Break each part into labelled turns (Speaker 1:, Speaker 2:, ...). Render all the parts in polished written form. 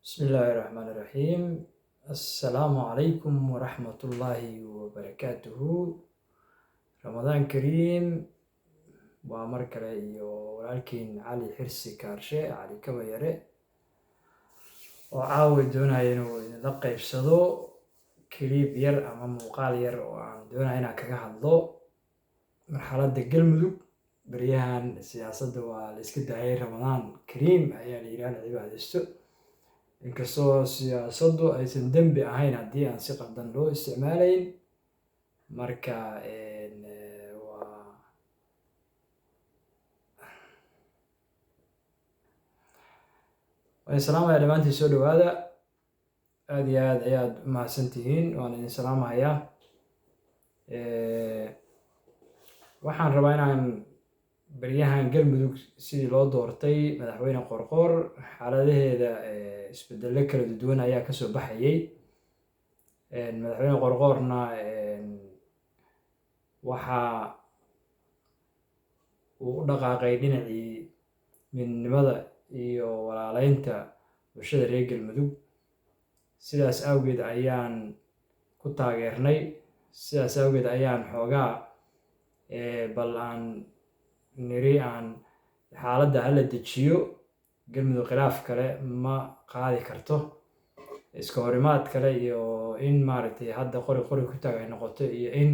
Speaker 1: بسم الله الرحمن الرحيم. السلام عليكم ورحمة الله وبركاته. رمضان كريم. ومركلة ولكن علي حرسي كارشة علي كبيرة وعاود دونها إنه نلقى يفسدو كليب ير أما مقال ير وعن دونها هنا كهالله مرحلة القلمدو بريان سياسة والإسكدة رمضان كريم أيام إيران عبادة استو inkastoo siyaasaddu aysan dembi ahayn haddii aan si qaldan loo isticmaalayn. Marka waan salaamayaa dhammaantiin, soo dhawaada. aad iyo aad ayaad u mahadsantihiin, waan idin salaamayaa. waxaan rabaa inaan baryahan galmudug sidii loo doortay madaxweyne qorqor xaaladaheeda isbedelo kala duwan ayaa kasoo baxayay. madaxweyne qorqorna waxa uu u dhaqaaqay dhinacii midnimada iyo walaaleynta bulshada reer galmudug. sidaas awgeed ayaan ku taageernay, sidaas awgeed ayaan xoogaa bal aan niri aan xaaladda hala dejiyo. galmudug khilaaf kale ma qaadi karto, iska horimaad kale iyo in maaragtay hadda qori ku taag ay noqoto, iyo in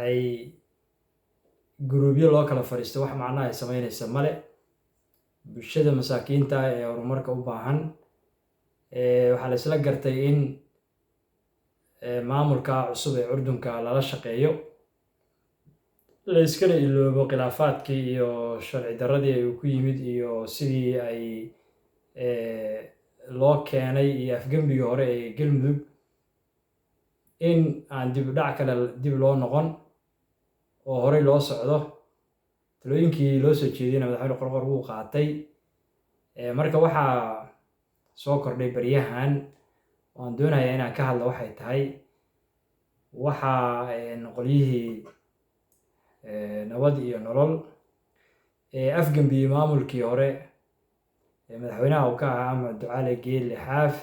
Speaker 1: ay guruubyo loo kala fadhiisto wax macnaha ay sameynaysa male. bulshada masaakiinta ee horumarka u baahan waxaa la isla gartay in maamulka cusub ee curdunka lala shaqeeyo, la iskana iloobo khilaafaadkii iyo sharci darradii ay ku yimid iyo sidii ay loo keenay iyo afgembigii hore ee galmudug. in aan dib u dhac kale dib loo noqon oo horey loo socdo. talooyinkii loo soo jeediyana madaxweyne qorqor wuu qaatay. marka waxaa soo kordhay baryahan waan doonayaa inaan ka hadlo waxay tahay waxaa qolyihii nabad iyo nolol afgembiyey maamulkii hore madaxweynaha uu ka ahaa Axmed Ducaale Geelle Xaaf,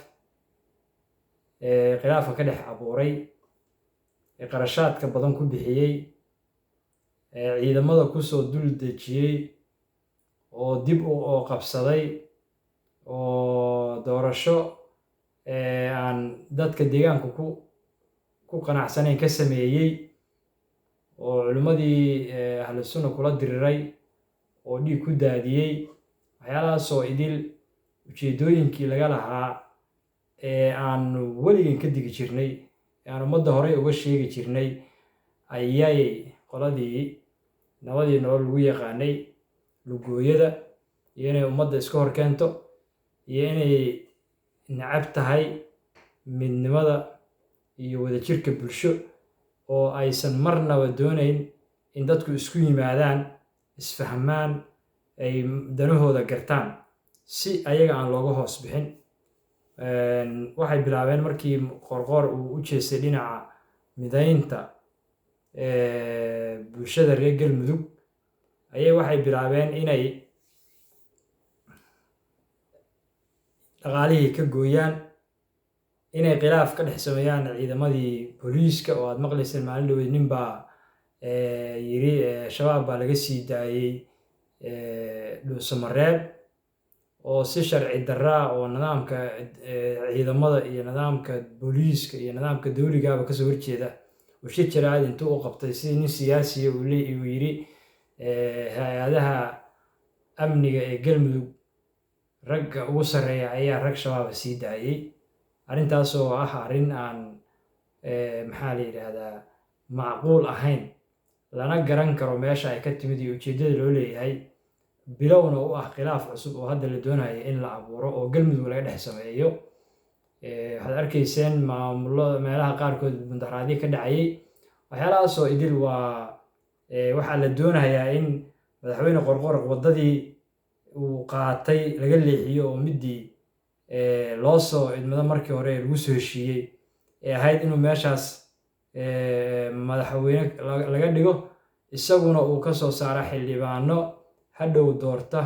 Speaker 1: khilaafka ka dhex abuuray, qarashaadka badan ku bixiyey, ciidamada kusoo dul dejiyey, oo dib oo qabsaday, oo doorasho aan dadka deegaanka ku qanacsanayn ka sameeyey, oo culimmadii ahlu sunna kula diriray, oo dhiig ku daadiyey. waxyaalahaasoo idil ujeedooyinkii laga lahaa aan weligan ka digi jirnay, aan ummadda horey uga sheegi jirnay, ayay qoladii nabadii nolol lagu yaqaanay lugooyada iyo inay ummadda iska hor keento iyo inay necab tahay midnimada iyo wadajirka bulsho, oo aysan marnaba doonayn in dadku isku yimaadaan, isfahmaan, ay danahooda gartaan si ayaga aan looga hoos bixin. waxay bilaabeen markii qorqor uu u jeestay dhinaca midaynta bulshada reer galmudug, waxay bilaabeen inay dhaqaalihii ka gooyaan, inay khilaaf ka dhex sameeyaan ciidamadii booliiska. oo aad maqlayseen maalin dhaweyd nin baa yiri shabaab baa laga sii daayey dhuusamareeb, oo si sharci darraa oo nidaamka ciidamada iyo nidaamka booliiska iyo nidaamka dowligaaba kasoo horjeeda. shir jaraa'id intuu u qabtay sidii nin siyaasiya uu yiri hay-adaha amniga ee galmudug ragga ugu sarreeya ayaa rag shabaaba sii daayey. arrintaasoo ah arrin aan maxaa la yidhaahdaa macquul ahayn, lana garan karo meesha ay ka timid iyo ujeeddada loo leeyahay. bilowna u ah khilaaf cusub oo hadda la doonayo in la abuuro oo galmudug laga dhex sameeyo. waxaad arkayseen maamulada meelaha qaarkood mudaharaadyo ka dhacayay. waxyaalahaasoo idil waxaa la doonayaa in madaxweyne qorqor waddadii uu qaatay laga leexiyo, oo midii loo soo idmado markii hore lagu soo heshiiyey ee ahayd inuu meeshaas madaxweyne laga dhigo, isaguna uu ka soo saaro xildhibaano hadhow doorta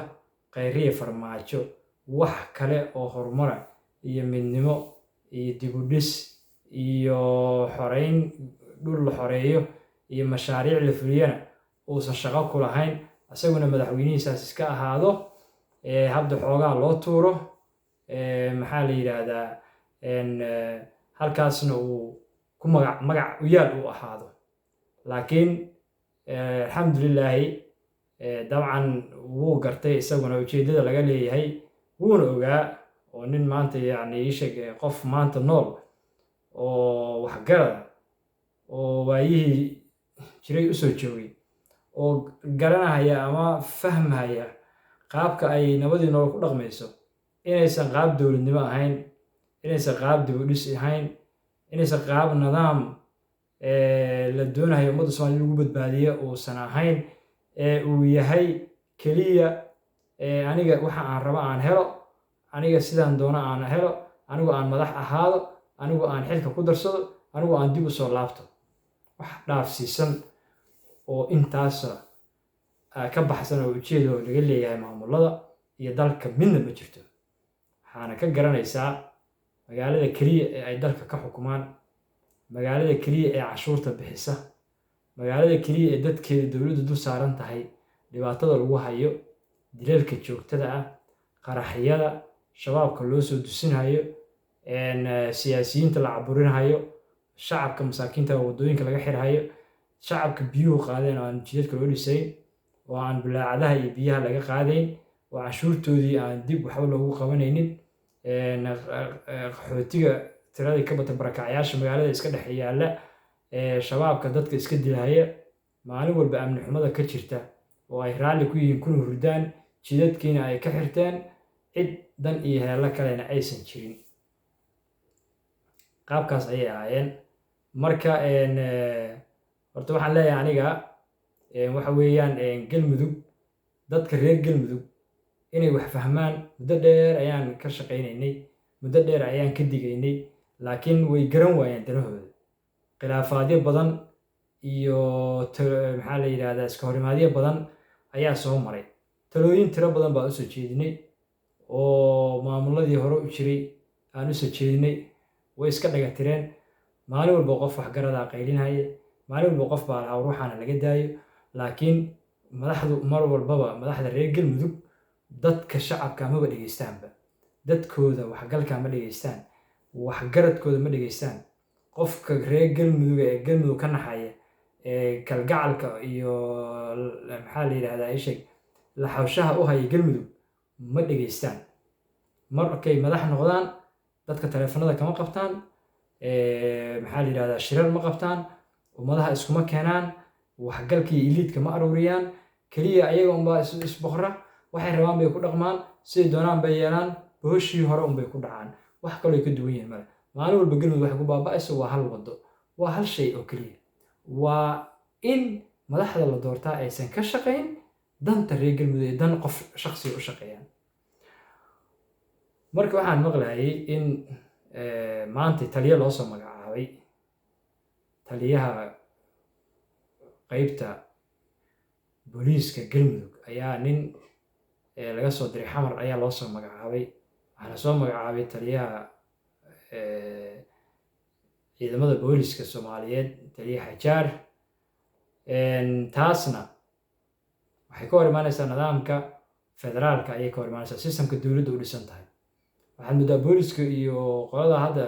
Speaker 1: kheyriye farmaajo wax kale oo horumara iyo midnimo iyo dib u dhis iyo xoreyn dhul la xoreeyo iyo mashaariic la fuliyana uusan shaqo ku lahayn, isaguna madaxweynihiisaas iska ahaado, hadda xoogaa loo tuuro, maxaa la yidhaahdaa, halkaasna uu ku magac u yaal u ahaado. laakiin alxamdulilaahi dabcan wuu gartay isaguna ujeeddada laga leeyahay, wuuna ogaa, oo nin maanta yacni ii sheeg qof maanta nool oo waxgarada oo waayihii jiray u soo joogay oo garanahaya ama fahmahaya qaabka ay nabadii nolol ku dhaqmayso, inaysan qaab dowladnimo ahayn, inaysan qaab dib u dhis ahayn, inaysan qaab nidaam la doonayo ummadda Soomaaliya lagu badbaadiyo uusan ahayn, uu yahay keliya aniga waxa aan rabo aan helo, aniga sidaan doono aan helo, anigu aan madax ahaado, anigu aan xilka ku darsado, anigu aan dib u soo laabto. wax dhaafsiisan oo intaas ka baxsan oo ujeedo laga leeyahay maamulada iyo dalka midna ma jirto. waxaana ka garanaysaa magaalada keliya ee ay dalka ka xukumaan, magaalada keliya ee cashuurta bixisa, magaalada keliya ee dadkeeda dowladdu dul saaran tahay, dhibaatada lagu hayo, dilalka joogtada ah, qaraxyada, shabaabka loo soo dusinayo, siyaasiyiinta la caburinayo, shacabka masaakiinta waddooyinka laga xirhayo, shacabka biyuhu qaadeen oo aan jidadka loo dhisayn, oo aan bulaacadaha iyo biyaha laga qaadayn, oo canshuurtoodii aan dib waxba loogu qabanaynin, qaxootiga tiradii ka bata barakacyaasha magaalada iska dhex yaalla, shabaabka dadka iska dilaya, maalin walba amni xumada ka jirta oo ay raalli ku yihiin kuna hurdaan, jidadkiina ay ka xirteen, cid dan iyo heello kalena aysan jirin. qaabkaas ayay ahaayeen. marka horta waxaan leeyahay aniga waxa weeyaan galmudug, dadka reer galmudug inay wax fahmaan muddo dheer ayaan ka shaqaynaynay, muddo dheer ayaan ka digaynay, laakiin way garan waayeen danahooda. khilaafaadyo badan iyo maxaa la yidhaahdaa iska horimaadyo badan ayaa soo maray, talooyin tiro badan baan usoo jeedinay oo maamuladii hore u jiray aan usoo jeedinay, way iska dhaga tireen. maalin walba qof waxgaradaa qaylinaya, maalin walba qof baa lahaa ruuxaana laga daayo. laakiin madaxdu mar walbaba, madaxda reer galmudug dadka shacabka maba dhegeystaanba, dadkooda waxgalka ma dhegeystaan, waxgaradkooda ma dhegeystaan. qofka reer galmudug ee galmudug ka naxaya kalgacalka iyo maxaa la yidhahdaa isheg laxawshaha u haya galmudug ma dhegeystaan. markay madax noqdaan dadka taleefanada kama qabtaan, maxaa la yidhahdaa shirar ma qabtaan, ummadaha iskuma keenaan, waxgalkii iliidka ma aruuriyaan, keliya ayaga unbaa isboqra, waxay rabaan bay ku dhaqmaan, siday doonaan bay yeelaan, bohoshii hore unbay ku dhacaan, wax kaloo ay ka duwan yihiin male. maalin walba galmudug waxay ku baaba'ayso waa hal waddo, waa hal shay oo keliya, waa in madaxda la doortaa aysan ka shaqayn danta reer galmudug ee dan qof shaqsiga u shaqeeyaan. marka waxaan maqlayay in maanta taliya loo soo magacaabay, taliyaha qaybta booliiska galmudug ayaa nin laga soo diray xamar ayaa loo soo magacaabay. waxaana soo magacaabay taliyaha ciidamada booliiska Soomaaliyeed, taliya Xajaar. taasna waxay ka hor imaanaysaa nidaamka federaalka, ayay ka hor imaanaysaa systemka dowladda u dhisan tahay. waxaad moodaa booliiska iyo qolada hadda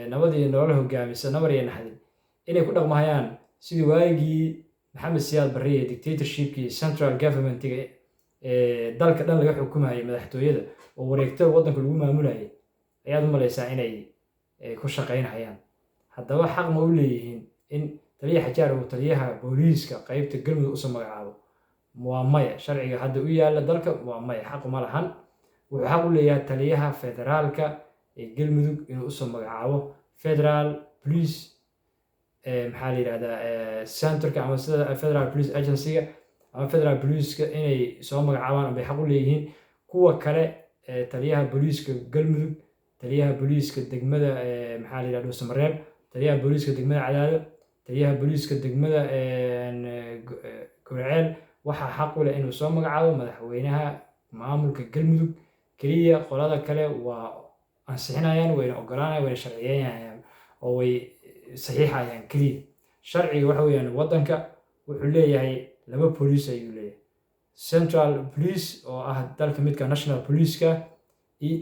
Speaker 1: nabadii nolol hogaamisa nabar iyo naxdin inay ku dhaqmahayaan sidii waagii maxamed siyaad barre ee dictatorshipkii central governmentiga dalka dhan laga xukumayay madaxtooyada oo wareegtada waddanka lagu maamulayay, ayaad u malaysaa inay ku shaqaynayaan. haddaba xaq ma u leeyihiin in taliya Xajaar uu taliyaha booliiska qaybta galmudug usoo magacaabo? waa maya. sharciga hadda u yaalla dalka waa maya, xaq uma lahan. wuxuu xaq u leeyahay taliyaha federaalka ee galmudug inuu usoo magacaabo federal police, maxaa la yidhahdaa centerka ama sida federal police agency-ga ama federal police-ka inay soo magacaabaan bay xaq u leeyihiin. kuwa kale taliyaha booliiska galmudug, taliyaha booliiska degmada maxaa la yidhahdaa Dhuusamareeb, taliyaha booliiska degmada Cadaado, taliyaha booliiska degmada Gurceel, waxaa xaq u leh inuu soo magacaabo madaxweynaha maamulka galmudug keliya qolada kale waa ansixinayaan, wayna ogolaanayaan, wayna sharciyeynayaan oo way saxiixayaan keliya. Sharciga waxa weeyaan waddanka wuxuu leeyahay 2 police ayuu leeyahay. Central Police oo ah dalka midka National Police-ka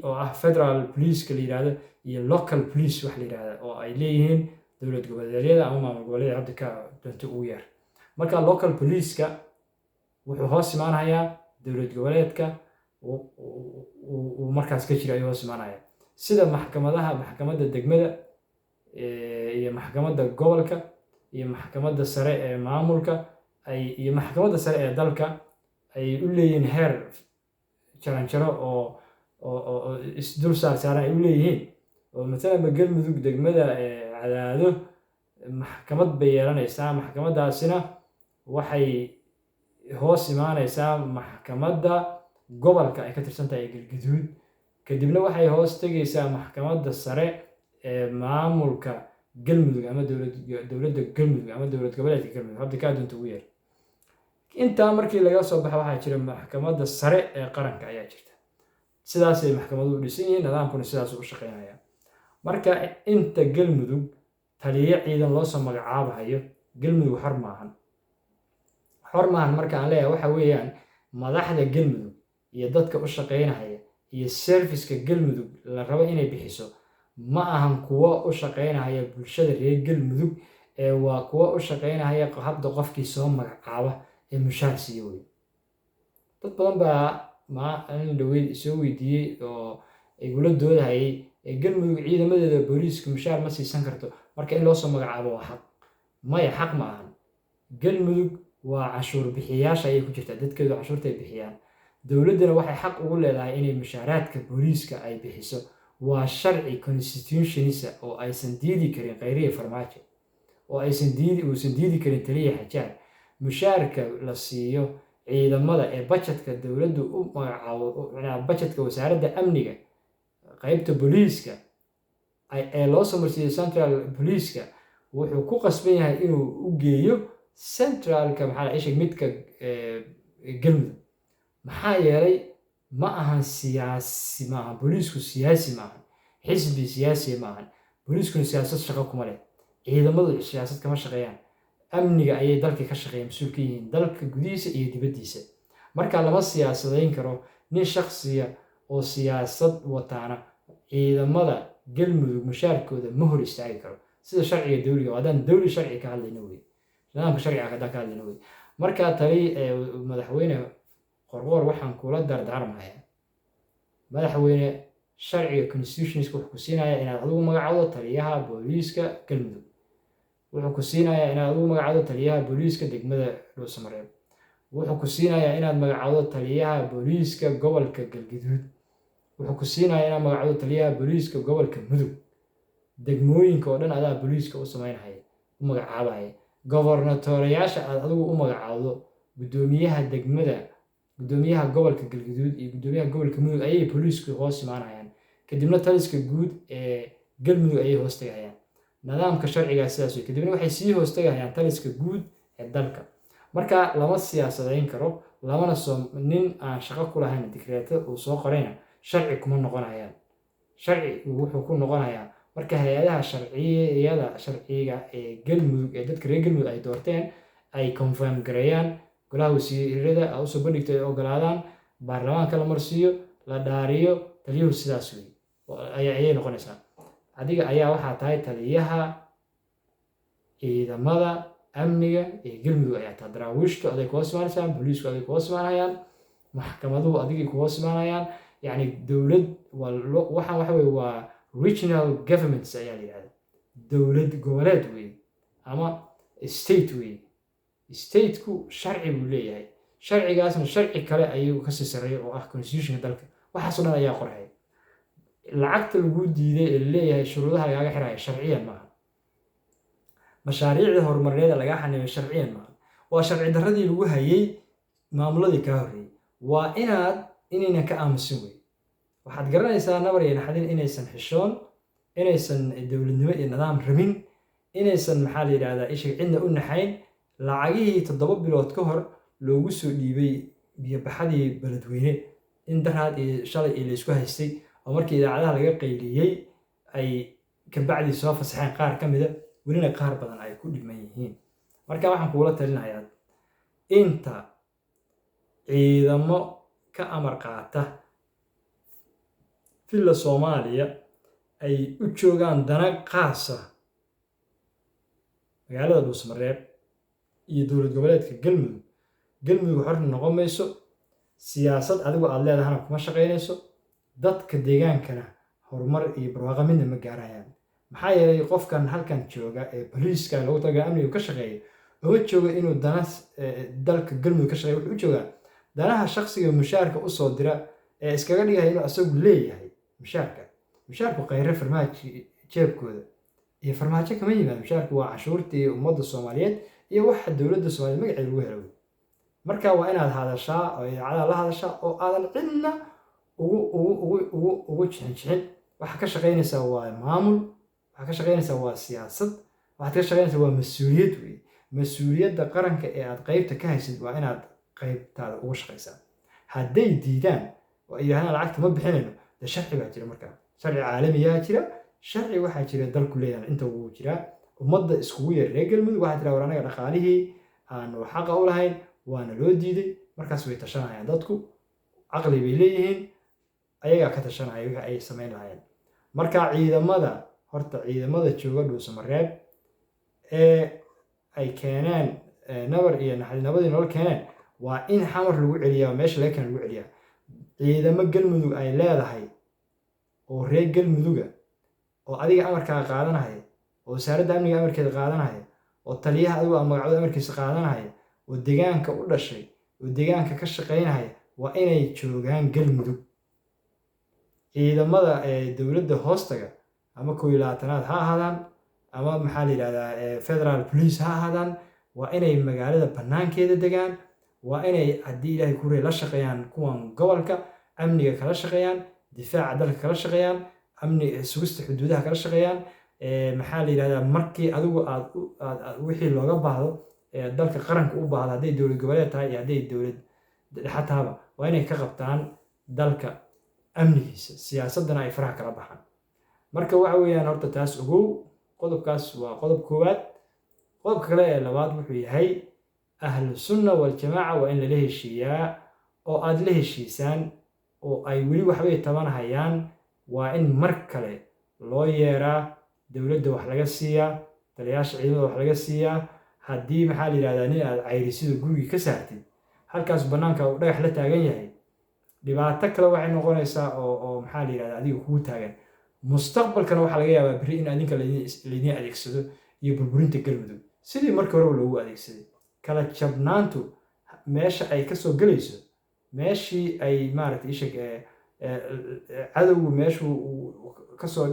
Speaker 1: oo ah Federal Police-ka la yiraahdo, iyo Local Police wax la yiraahdo oo ay leeyihiin dowlad goboleedyada ama maamul goboleedyada hadda ka dunta ugu yar. Marka Local Police-ka wuxuu hoos imaanayaa dowlad goboleedka uu markaas ka jira ayuu hoos imaanayaa, sida maxkamadda degmada iyo maxkamadda gobolka iyo maxkamadda sare ee maamulka iyo maxkamadda sare ee dalka ay u leeyihiin heer jaranjaro oo isdul saaran ay u leeyihiin. oo mathalan Galmudug degmada Cadaado maxkamad bay yeelanaysaa, maxkamadaasina waxay hoos imaanaysaa maxkamadda gobolka ay ka tirsan tahay Galgaduud, kadibna waxay hoos tegaysaa maxkamadda sare ee maamulka Galmudug ama dowladda Galmudug ama dowlad goboleedka Galmudug hadda ka dunta ugu yar. Intaa markii laga soo baxo waxaa jira maxkamadda sare ee qaranka ayaa jirta. Sidaas ay maxkamaduhu u dhisan yihiin, nidaamkuna sidaas u shaqeynaya. Marka inta Galmudug taliye ciidan loo soo magacaabayo, Galmudug xor maahan. Xor maahan marka aan leeyahay waxa weeyaan madaxda Galmudug iyo dadka u shaqeynaya iyo service-ka Galmudug la rabo inay bixiso ma ahan kuwa u shaqeynaya bulshada reer Galmudug ee waa kuwa u shaqeynaya habda qofkii soo magacaaba ee mushaar siiyo wey. Dad badan baa dhaweyd soo weydiiyey oo igula doodahayay Galmudug ciidamadeeda booliiska mushaar ma siisan karto marka in loo soo magacaabo waa xaq. Maya, xaq ma ahan. Galmudug waa cashuur bixiyaasha ayay ku jirtaa, dadkeedu cashuurta ay bixiyaan. Dowladdana waxay xaq ugu leedahay inay mushaaraadka booliiska ay bixiso. Waa sharci constitutionisa oo aysan diidi karin Khayriye Farmaajo, oo uusan diidi karin Taliya Xajaar. Mushaarka la siiyo ciidamada ee budgetka dowladdu u magacaabo, budgetka wasaaradda amniga qaybta booliiska ee loo soo marsiiyo Central Police-ka wuxuu ku qasban yahay inuu u geeyo centralka midka Galmudug. maxaa yeelay ma ahan siyaasi, ma ahan booliisku siyaasi, ma ahan xisbi siyaasi, ma ahan booliiskuna siyaasad shaqo kuma leh. Ciidamadu siyaasad kama shaqeeyaan, amniga ayay dalka ka shaqeeyaan, mas'uul ka yihiin dalka gudihiisa iyo dibaddiisa. Marka lama siyaasadayn karo nin shakhsiya oo siyaasad wataana ciidamada Galmudug mushaarkooda ma hor istaagi karo sida sharciga dawliga. Haddaan dawli sharci ka hadlayno wey, nidaamka sharciga haddaan ka hadlayno wey. Marka madaxweyne Qorqor waxaan kula dardaarmayaa, madaxweyne sharciga constitutionska wuxuu ku siinayaa inaad adigu magacawdo taliyaha booliiska Galmudug, wuxuu ku siinayaa inaad adigu magacawdo taliyaha booliiska degmada Dhuusamareeb, wuxuu ku siinayaa inaad magacawdo taliyaha booliiska gobolka Galgaduud, wuxuu ku siinayaa inaad magacawdo taliyaha booliiska gobolka Mudug. Degmooyinka oo dhan adaa booliiska u samaynaya, u magacaabaya. Gobornatoreyaasha aad adigu u magacawdo, gudoomiyaha degmada, gudoomiyaha gobolka Galgaduud iyo gudoomiyaha gobolka Mudug ayay booliisku hoos imaanayaan. Kadibna taliska guud ee Galmudug ayay hoos tagayaan. Nidaamka sharciga sidaas wey. Kadibna waxay sii hoos tagayaan taliska guud ee dalka. Marka lama siyaasadayn karo, lamana soo nin aan shaqo ku lahayn dekreeto uu soo qorayna sharci kuma noqonayaan. Sharci wuxuu ku noqonayaa marka hay'adaha sharciga ee Galmudug ee dadka reer Galmudug ay doorteen ay confirm gareeyaan, golaha wasiirada u soo bandhigto ay ogolaadaan, baarlamaanka la marsiiyo, la dhaariyo, taliyuhu sidaas wey ayay noqonaysaa. Adiga ayaa waxaa tahay taliyaha ciidamada amniga ee Galmudug ayaa tahay. Daraawiishtu aday ku hoos imaanayaan, booliisku aday ku hoos imaanayaan, maxkamaduhu adigay ku hoos imaanayaan. yacni dowlad waxaan waxa weeye waa regional governments ayaa la yidhahdaa. Dowlad goboleed wey ama state wey. Stateku sharci buu leeyahay, sharcigaasna sharci kale ayuu ka sii sareeya oo ah constitutionka dalka. Waxaasoo dhan ayaa qoraya. Lacagta lagu diiday ee leeyahay shuruudaha lagaaga xiraya sharciyan maaha. Mashaariicda horumarineed laga xanibay sharciyan maaha. Waa sharci darradii lagu hayay maamuladii ka horreeyay. Waa inaynan ka aamusin wey. Waxaad garanaysaa nabar iyo naxdin inaysan xishoon, inaysan dowladnimo iyo nidaam rabin, inaysan la yidhahdaa cidna u naxayn. Lacagihii 7 bilood ka hor loogu soo dhiibay biyo baxadii beledweyne in daraad iyo shalay iyo laysku haystay oo markii idaacadaha laga qayliyey ay kabacdii soo fasaxeen qaar ka mida welina qaar badan ay ku dhiman yihiin. marka waxaan kugula talinayaa inta ciidamo ka amar qaata filla Soomaaliya ay u joogaan dana qaasa magaalada Dhuusamareeb iyo dowlad goboleedka Galmudug xor noqon mayso, siyaasad adigu aad leedahana kuma shaqaynayso, dadka deegaankana horumar iyo barwaaqo midna ma gaarayaan. maxaa yeelay qofkan halkan jooga ee boliiska lagu talagalay amniga ka shaqeeya uma jooga inuu dana dalka Galmudug ka shaqeeyo, wuxuu u joogaa danaha shakhsiga mushaarka u soo dira ee iskaga dhigaya inuu asagu leeyahay mushaarku khayre farmaajo jeebkooda iyo farmaajo kama yimaado. mushaarku waa cashuurtii ummadda Soomaaliyeed iyo waxa dowladda Soomaaliyeed magaceeda lagu helo. marka waa inaad hadashaa oo idaacadaha la hadashaa oo aadan cidna ugu jixin. waxa ka shaqaynaysaa waa maamul, waxa ka shaqaynaysaa waa siyaasad, waxa ka shaqaynaysaa waa mas'uuliyad weeye. mas'uuliyadda qaranka ee aad qaybta ka haysid waa inaad qaybtaada uga shaqaysaa. hadday diidaan oo ay yiraahdaan lacagta ma bixinayno, de sharci baa jira. markaa sharci caalamiyaa jira, sharci waxaa jira dalku leeyahay inta uu jiraa. ummadda iskugu yeer reer Galmudug waxaa jira war anaga dhaqaalihii aanu xaqa u lahayn waana loo diiday. markaas way tashanayaan, dadku caqli bay leeyihiin, ayagaa ka tashanaya wixii ay samayn lahaayeen. marka ciidamada jooga Dhuusamareeb ee ay keeneen nabar iyo naxdinabadii nolol keeneen waa in xamar lagu celiyaa, meesha laga keena lagu celiyaa. ciidamo Galmudug ay leedahay oo reer Galmuduga oo adiga amarkaa qaadanaya, oo wasaaradda amniga amarkeeda qaadanaya, oo taliyaha adigu magacooda amarkiisa qaadanaya, oo deegaanka u dhashay, oo deegaanka ka shaqaynaya waa inay joogaan Galmudug. ciidamada dowladda hoostaga ama 21aad ha ahaadaan ama maxaa la yidhahdaa federal police ha ahaadaan, waa inay magaalada banaankeeda degaan, waa inay haddii ilaahay ku la shaqeeyaan kuwan gobolka amniga kala shaqeeyaan, difaaca dalka kala shaqeeyaan, amni sugista xuduudaha kala shaqeeyaan. maxaa la yidhahdaa markii adigu aad wixii looga baahdo dalka qaranka u baahdo, hadday dowlad goboleed tahay iyo hadday dowlad dhexataaba, waa inay ka qabtaan dalka amnigiisa, siyaasaddana ay faraha kala baxaan. marka waxa weeyaan horta taas ogow. qodobkaas waa qodob koowaad. qodobka kale ee labaad wuxuu yahay ahlu sunna wal jamaaca waa in lala heshiiyaa oo aad la heshiisaan, oo ay weli waxbay tabanahayaan. waa in mar kale loo yeeraa, dowladda wax laga siiyaa, taliyaasha ciidamada wax laga siiyaa. haddii maxaa la yidhahdaa nin aad cayrisida gurigii ka saartid, halkaas bannaanka uu dhagax la taagan yahay, dhibaato kale waxay noqonaysaa oo maxaa la yidhahdaa adiga kugu taagan. mustaqbalkana waxaa laga yaabaa beri in adinka laydin adeegsado iyo burburinta Galmudug sidii markii horeba loogu adeegsaday. kala jabnaantu meesha ay kasoo gelayso, meeshii ay maaragtay ishag cadowgu meeshuu kasoo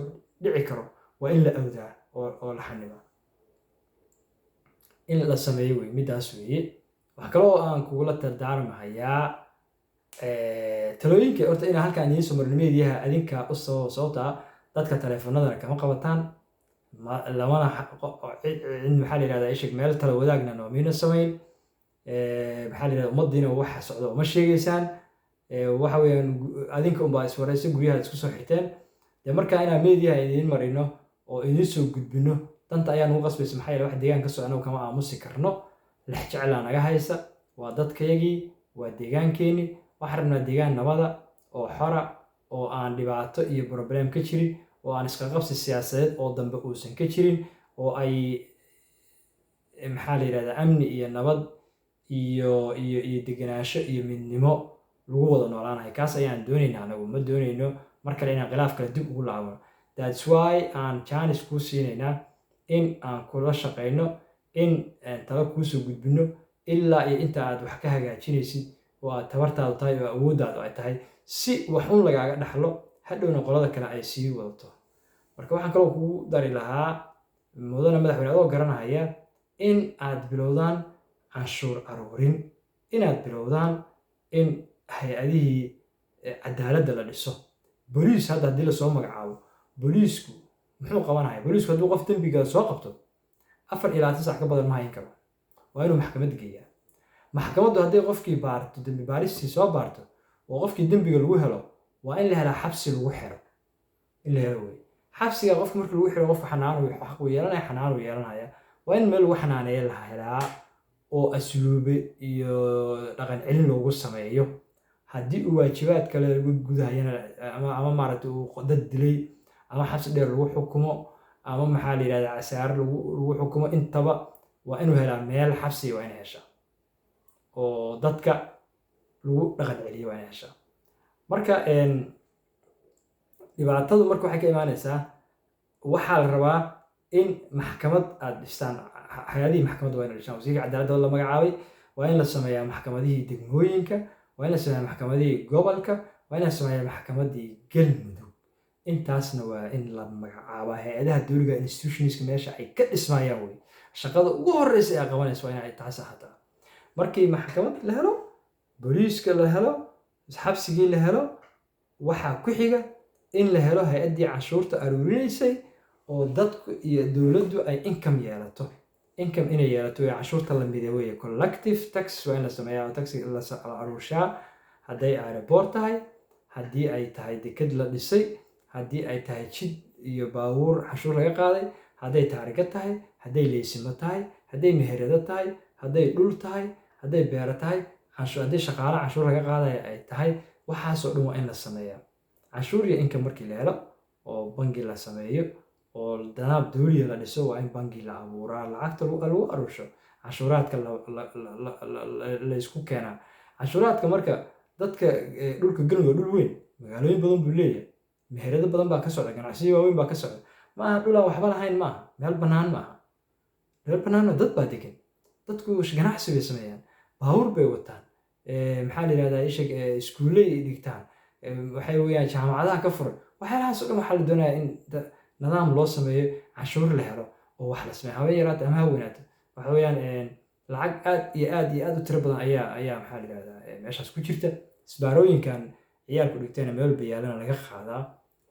Speaker 1: dhici karo waa in la awdaa oo la xanibaa, in la sameeyo wey. midaas weeye. wax kale oo aan kugula dardaarmahayaa talooyinka horta inaa halkaan idiin soo marno meediyaha adinka u sababta dadka taleefanadana kama qabataan, lamana maxaa la yidhahdaa ishag meel tala wadaagna noomiina samayn. maxaa la yidhahdaa ummadiina waxa socda uma sheegaysaan. waxa weeyaan adinka unbaa iswaraysa guryaha isku soo xirteen. dee markaa inaan meediyaha idiin marino oo idiin soo gudbino danta ayaa nagu qasbaysa. maxaa yeele wax deegaan ka soo anagu kama aamusi karno. lex jeclaa naga haysa, waa dadkayagii, waa deegaankeenii. waxaan rabnaa deegaan nabada oo xora oo aan dhibaato iyo problem ka jirin, oo aan iska qabsi siyaasadeed oo dambe uusan ka jirin, oo ay maxaa la yidhahdaa amni iyo nabad iyo degenaansho iyo midnimo lagu wada noolaanahay. kaas ayaan doonaynaa anagu, ma doonayno mar kale inaan khilaaf kale dib ugu laabano. that's why aan chance kuu siinaynaa in aan kula shaqayno, in talo kuusoo gudbino ilaa iyo inta aad wax ka hagaajinaysid oo aad tabartaadu tahay oo awooddaadu ay tahay, si wax un lagaaga dhaxlo hadhowna qolada kale ay sii wadato. marka waxaan kaloo kugu dari lahaa mudane madaxweyne adoo garanaya in aad bilowdaan canshuur aruurin, inaad bilowdaan in hay-adihii cadaaladda la dhiso. boliis hadda haddii lasoo magacaabo, boliisku muxuu qabanaya? boliisku hadduu qof dembiga soo qabto 4 ilaa 9 sac ka badan ma hayn karo, waa inuu maxkamad geeyaa. maxkamaddu hadday qofkii baarto, dembi baaristii soo baarto, oo qofkii dembiga lagu helo waa in la helaa xabsi lagu xiro in la helo wey xabsiga qofka marka lagu xiro qofka xaq uu yeelanaya xanaan uu yeelanaya waa in meel lagu xanaaneeyo la helaa oo asluube iyo dhaqan celin loogu sameeyo haddii uu waajibaad kale lagu gudahayana ama maaragtay uu dad dilay ama xabsi dheer lagu xukumo ama maxaa la yidhahdaa casaare lagu xukumo intaba waa inuu helaa meel xabsiga waa inay heshaa oo dadka lagu dhaqan celiyo waa inay heshaa marka dhibaatadu marka waxay ka imaanaysaa waxaa la rabaa in maxkamad aad dhistaan hay-adihii maxkamadda waa inay dhistaan wasiirka cadaaladda la magacaabay waa in la sameeyaa maxkamadihii degmooyinka waa in la sameeyaa maxkamadihii gobolka waa in la sameeyaa maxkamadii galmudug intaasna waa in la magacaabaa hay-adaha dowliga institutionska meesha ay ka dhismayaan wey shaqada ugu horeysa ay qabanaysa waa in ay taas ahaataa markii maxkamad la helo booliiska la helo xabsigii la helo waxaa ku xiga in la helo hay-addii canshuurta aruurinaysay oo dadku iyo dowladdu ay income yeelato income inay yeelato ee canshuurta la mideeyo collective tax waa in la sameeyaa taxiga la aruurshaa hadday aeroport tahay haddii ay tahay deked la dhisay haddii ay tahay jid iyo baabuur canshuur laga qaaday hadday taariga tahay hadday leysimo tahay hadday meherado tahay hadday dhul tahay hadday beero tahay hadday shaqaale canshuur laga qaadaya ay tahay waxaasoo dhan waa in la sameeyaa canshuur iyo income markii la helo oo bangi la sameeyo oo danaab dowliya la dhiso waa in bangi la abuuraa lacagta lagu aruursho canshuuraadka la isku keenaa canshuuraadka marka dadka dhulka galmudug dhul weyn magaalooyin badan buu leeyahay meherado badan baa ka socda ganacsiyo waaweyn baa ka socda maaha dhulaan waxba lahayn maaha meel bannaan maaha meel bannaanna dad baa degan dadku ganacsi bay sameeyaan baabuur bay wataan maxaa la yidhahdaa ishag iskuulley dhigtaan waxay weeyaan jaamacadaha ka furan waxyaalahaas oo dhan waxaa la doonayaa in nidaam loo sameeyo canshuur la helo oo wax la sameeyo haba yaraata ama ha weynaato waxa weeyaan lacag aad iyo aad u tiro badan ayaa maxaa la yidhahdaa meeshaas ku jirta isbaarooyinkan ciyaalku dhigtayna meel bayaalana laga qaadaa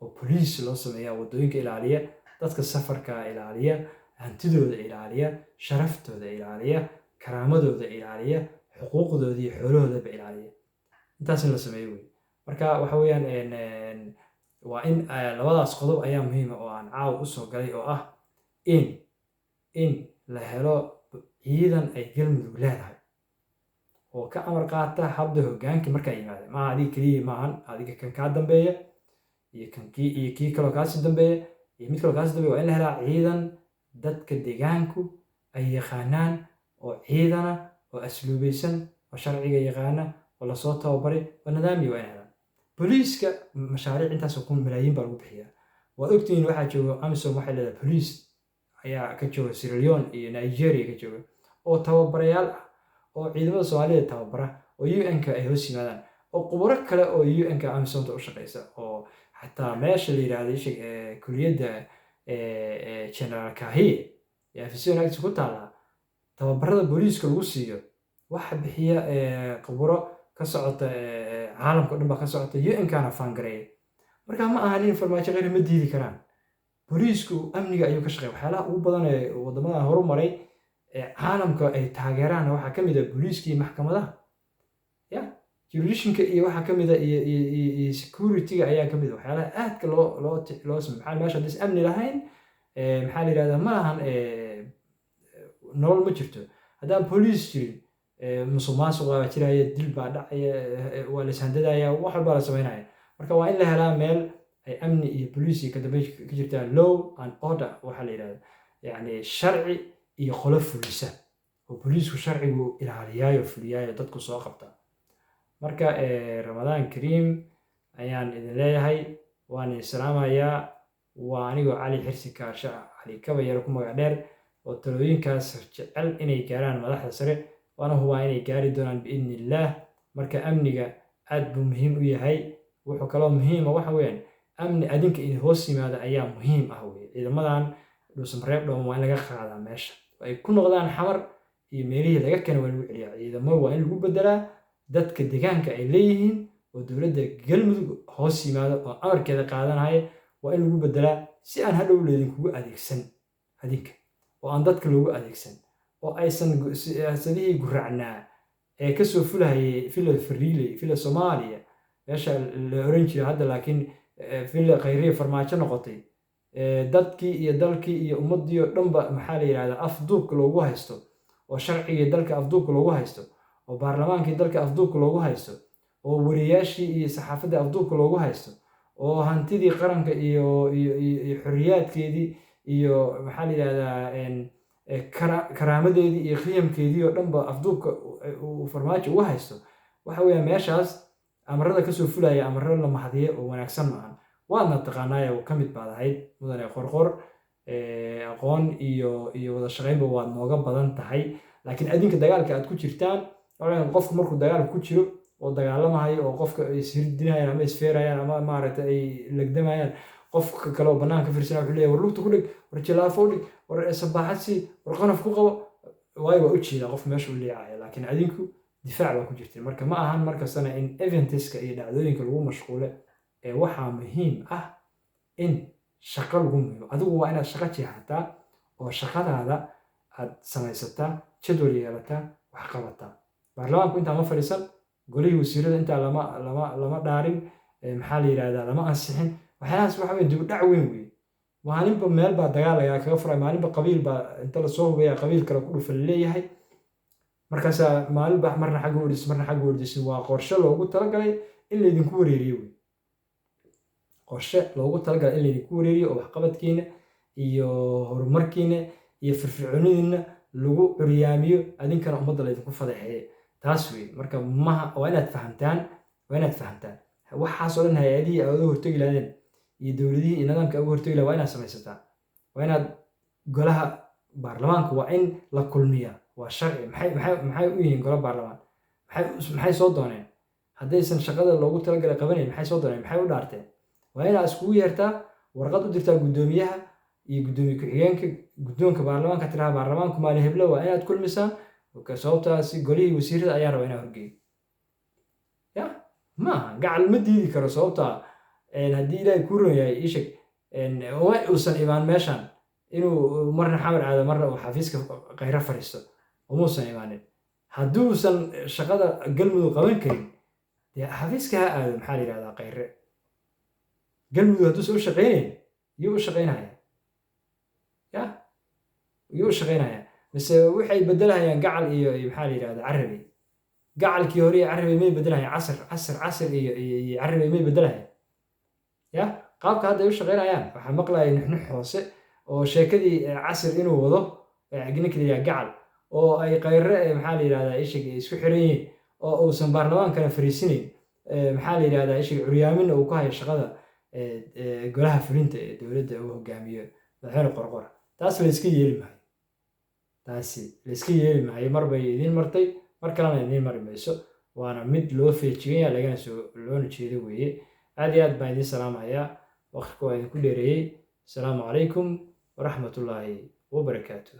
Speaker 1: oo boliis loo sameeyaa waddooyinka ilaaliya dadka safarka ilaaliya hantidooda ilaaliya sharaftooda ilaaliya karaamadooda ilaaliya xuquuqdooda iyo xoolahoodaba ilaaliya intaas in la sameeyo wey marka waxa weeyaan waa in labadaas qodob ayaa muhiima oo aan caawa usoo galay oo ah in la helo ciidan ay galmudug leedahay oo ka amar qaata habda hogaankii markaa yimaada maaha adiga keliya maahan adiga kan kaa dambeeya iyo kii kaloo kaasi dambeeya iyo mid kaloo kaasi dambeeya waa in la helaa ciidan dadka deegaanku ay yaqaanaan oo ciidana oo asluubaysan oo sharciga yaqaana oo lasoo tababaray oo nidaamiya waa in helaan boliiska mashaariic intaasoo kun malaayiin baa lagu bixiyaa waad ogtihiin waxaa jooga amisom waxay leedahay boliis ayaa ka jooga Sierra Leone iyo Nigeria ka jooga oo tababarayaal ah oo ciidamada Soomaaliyeed tababara oo UN-ka ay hoos yimaadaan oo khubaro kale oo UN-ka amisomta u shaqeysa oo xataa meesha la yiraahdo kuliyadda General Kahiye ee afisyoon agtiisa ku taala tababarada booliiska lagu siiyo waxa bixiya khubaro ka socota caalamka dhan baa ka socota UN-kana fangareeya marka ma ahan in farmaajo qeyri ma diidi karaan booliisku amniga ayuu ka shaqeeya waxyaalaha ugu badan ee wadamada horumaray ee caalamka ay taageeraan waxaa ka mid ah booliiska iyo maxkamadaha ya jurisdictionka iyo waxaa ka mid ah iyo security-ga ayaa ka mid ah waxyaalaha aadka loo maxaa meesha hadis amni lahayn maxaa la yidhahdaa ma lahan nolol ma jirto haddaan booliis jirin musuqmaasuq baa jiraya dil baa dhacaya waa la ishandadaya wax walbaa la sameynaya marka waa in la helaa meel ay amni iyo boliis iyo kadambeyn ka jirtaan law and order waxaa la yidhahda yacni sharci iyo qolo fulisa oo boliisku sharcigu ilaaliyaayo fuliyaayo dadku soo qabta marka ramadaan kariim ayaan idin leeyahay waan idin salaamayaa waa anigoo cali xirsi kaasha cali kabayaro ku magac dheer oo talooyinkaas jecel inay gaaraan madaxda sare waana hubaa inay gaari doonaan biidni illaah marka amniga aad buu muhiim u yahay wuxuu kaloo muhiima waxa weeyaan amni adinka idin hoos yimaada ayaa muhiim ah weye ciidamadan dhuusamareeb dhoon waa in laga qaadaa meesha ay ku noqdaan xamar iyo meelihii laga keena waa lagu celiyaa ciidamo waa in lagu bedelaa dadka deegaanka ay leeyihiin oo dowladda galmudug hoos yimaada oo amarkeeda qaadanaya waa in lagu bedelaa si aan hadhow leedinkugu adeegsan adinka oo aan dadka loogu adeegsan oo aysan siyaasadihii guracnaa ee kasoo fulahayay fila fariile fila Soomaaliya meesha la oran jiray hadda laakiin villa khayriye farmaajo noqotay, dadkii iyo dalkii iyo ummaddii oo dhanba maxaa la yidhahdaa afduubka loogu haysto, oo sharcigii dalka afduubka loogu haysto, oo baarlamaankii dalka afduubka loogu haysto, oo wariyaashii iyo saxaafadda afduubka loogu haysto, oo hantidii qaranka iyo xorriyaadkeedii iyo maxaa la yidhahdaa karaamadeedii iyo qiyamkeedii oo dhanba afduubka uu farmaajo ugu haysto. waxa weeyaan meeshaas amarada kasoo fulaya amaro la mahadiye oo wanaagsan maahan. waadna taqaanaayo ka mid baad ahayd mudane qorqor, aqoon iyo wada shaqaynba waad nooga badan tahay. laakiin adinka dagaalka aad ku jirtaan, qofku markuu dagaalka ku jiro oo dagaalamahayo oo qofka ishirdinayaan ama isfeerayaan ama maaragtay ay legdamayaan, qofka kale oo banaanka fiirsana wuxuu leeyahay war lugta ku dhig, war jilaafo dhig, war sabaaxad sii, war qanaf ku qabo. waayo waa u jeedaa qof meesha u leeyahay, laakiin adinku difaac baa ku jirtiin. marka ma ahan markastana in eventiska iyo dhacdooyinka lagu mashquule, waxaa muhiim ah in shaqo lagu muhiimo. adigu waa inaad shaqo jeexataa oo shaqadaada aad samaysataa, jadwal yeelataa, wax qabataa. baarlamaanku intaa ma fadhiisan, golihii wasiirada intaa lama dhaarin, maxaa la yidhahdaa lama ansixin. waxyaalahaas waxa weye dib dhac weyn weye. maalinba meel baa dagaal lagaa kaga furay, maalinba qabiil baa inta lasoo hubaya qabiil kale ku dhufa laleeyahay. markaasaa maalinba marna xagga ordis marna xagga ordisin. waa qorshe loogu talagalay in laydinku wareeriyo wey. qorshe loogu talagalay in laydinku wareeriyo oo waxqabadkiina iyo horumarkiina iyo firfircoonidiina lagu curyaamiyo, adinkana ummadda laydinku fadeexeeye. taas wey. marka waa inaad fahamtaan waxaas oo dhan hay-adihii aad uga hortegi lahaydeen iyo dowladihii iyo nidaamka uga hortegi lahayd waa inaad samaysataa. waa inaad golaha baarlamaanka waa in la kulmiyaa. waa sharci. maxay u yihiin golo baarlamaan? maxay soo dooneen? haddaysan shaqada loogu talagalay qabanayn maxay soo dooneen? maxay u dhaarteen? waa inaad iskugu yeertaa, warqad u dirtaa guddoomiyaha iyo guddoomiye ku-xigeenka guddoonka baarlamaanka, tiraha baarlamaanku maalin heblo waa inaad kulmisaan, sababtaasi golihii wasiirada ayaa raba inaa horgeeyo. ya maaha gacal ma diidi karo, sababtaa haddii ilaahay kuu ron yahay isheg uma uusan imaan meeshan inuu marna xamar aado marna uu xafiiska khayra fadhiisto, umuusan imaanin. hadduusan shaqada galmudug qaban karin, dee xafiiska ha aado maxaa la yidhahdaa khayre. galmudug hadduusan u shaqaynayn yuu u shaqaynaya? yuu u shaqaynaya? mise waxay bedelahayaan gacal iyo maxaa la yidhahdaa carabi. gacalkii hore iyo carabi may bedelahayaan, casir iyo carabi may bedelahayaan. qaabka hadda ay u shaqaynayaan waxaa maqlaya nuxnux hoose oo sheekadii casir inuu wado ninka la yidhahdaa gacal, oo ay khayre maxaa la yidhahdaa ishig isku xiran yihiin, oo uusan baarlamaankana fariisinayn, maxaa la yidhahdaa ishig curyaaminna uu ku hayo shaqada golaha fulinta ee dowladda uu hogaamiyo madaxweyne qorqor. taas layska yeeli maayo. taasi layska yeeli maayo. mar bay idiin martay, mar kalena idiin mari mayso. waana mid loo feejigan yaha loona jeedo weeye. aad iyo aad baan idiin salaamayaa. waqtiga waa idinku dheereeyey. asalaamu calaykum waraxmatullaahi wabarakaatuh.